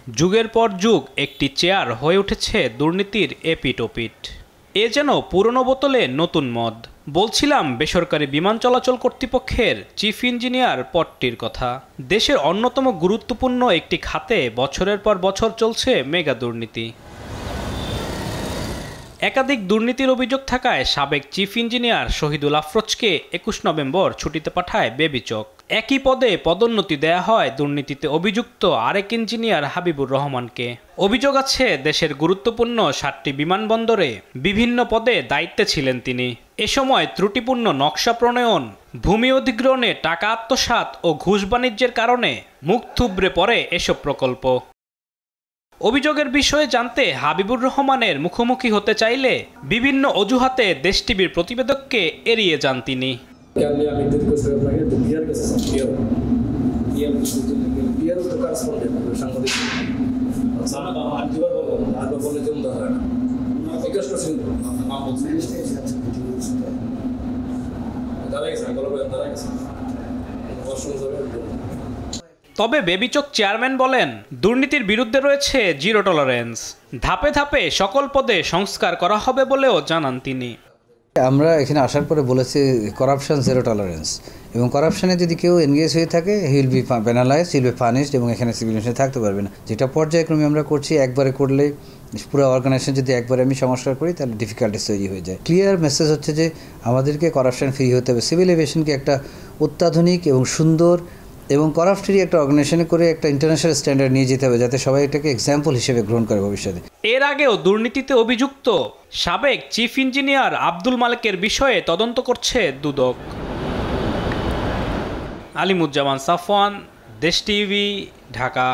যুগের পর যুগ একটি চেয়ার হয়ে উঠেছে দুর্নীতির এপিঠ-ওপিঠ। এ যেন পুরনো বোতলে নতুন মদ। বলছিলাম বেসরকারি বিমান চলাচল কর্তৃপক্ষের চিফ ইঞ্জিনিয়ার পদটির কথা। দেশের অন্যতম গুরুত্বপূর্ণ একটি খাতে বছরের পর বছর চলছে মেগা দুর্নীতি। একাধিক দুর্নীতির অভিযোগ থাকায় সাবেক চিফ ইঞ্জিনিয়ার শহীদুল আফরোজকে ২১ নভেম্বর ছুটিতে পাঠায় বেবিচক। একই পদে পদোন্নতি দেয়া হয় দুর্নীতিতে অভিযুক্ত আরেক ইঞ্জিনিয়ার হাবিবুর রহমানকে। অভিযোগ আছে দেশের গুরুত্বপূর্ণ ৭টি বিমানবন্দরে বিভিন্ন পদে দায়িত্বে ছিলেন তিনি। এ সময় ত্রুটিপূর্ণ নকশা প্রণয়ন, ভূমি অধিগ্রহণে টাকা আত্মসাৎ ও ঘুষ বাণিজ্যের কারণে মুখ থুবড়ে পড়ে এসব প্রকল্প। অভিযোগের বিষয়ে জানতে হাবিবুর রহমানের মুখোমুখি হতে চাইলে বিভিন্ন অজুহাতে দেশ টিভির প্রতিবেদককে এড়িয়ে যান তিনি। তবে বেবিচক চেয়ারম্যান বলেন, দুর্নীতির বিরুদ্ধে রয়েছে জিরো টলারেন্স। ধাপে ধাপে সকল পদে সংস্কার করা হবে বলেও জানান তিনি। আমরা এখানে আসার পরে বলেছি করাপশন জিরো টলারেন্স, এবং করাপশনে যদি কেউ এনগেজ হয়ে থাকে he will be penalised, he will be punished, এবং এখানে সিভিলিয়ান থাকতে পারবে না। যেটা পর্যায়ক্রমে আমরা করছি, একবারে করলে পুরো অর্গানাইজেশন যদি একবারে আমি সংস্কার করি তাহলে ডিফিকাল্টিস তৈরি হয়ে যায়। ক্লিয়ার মেসেজ হচ্ছে যে আমাদেরকে করাপশন ফ্রি হতে হবে। সিভিল এভিয়েশনকে একটা অত্যাধুনিক এবং সুন্দর এবং করাপ্ট ফ্রি একটা অর্গানাইজেশনে করে একটা ইন্টারন্যাশনাল স্ট্যান্ডার্ড নিয়ে যেতে হবে, যাতে সবাই এটাকে এক্সাম্পল হিসেবে গ্রহণ করে ভবিষ্যতে। এর আগেও দুর্নীতিতে অভিযুক্ত সাবেক চিফ ইঞ্জিনিয়ার আব্দুল মালেকের বিষয়ে তদন্ত করছে দুদক। আলিমুজ্জামান সাফওয়ান, দেশ টিভি, ঢাকা।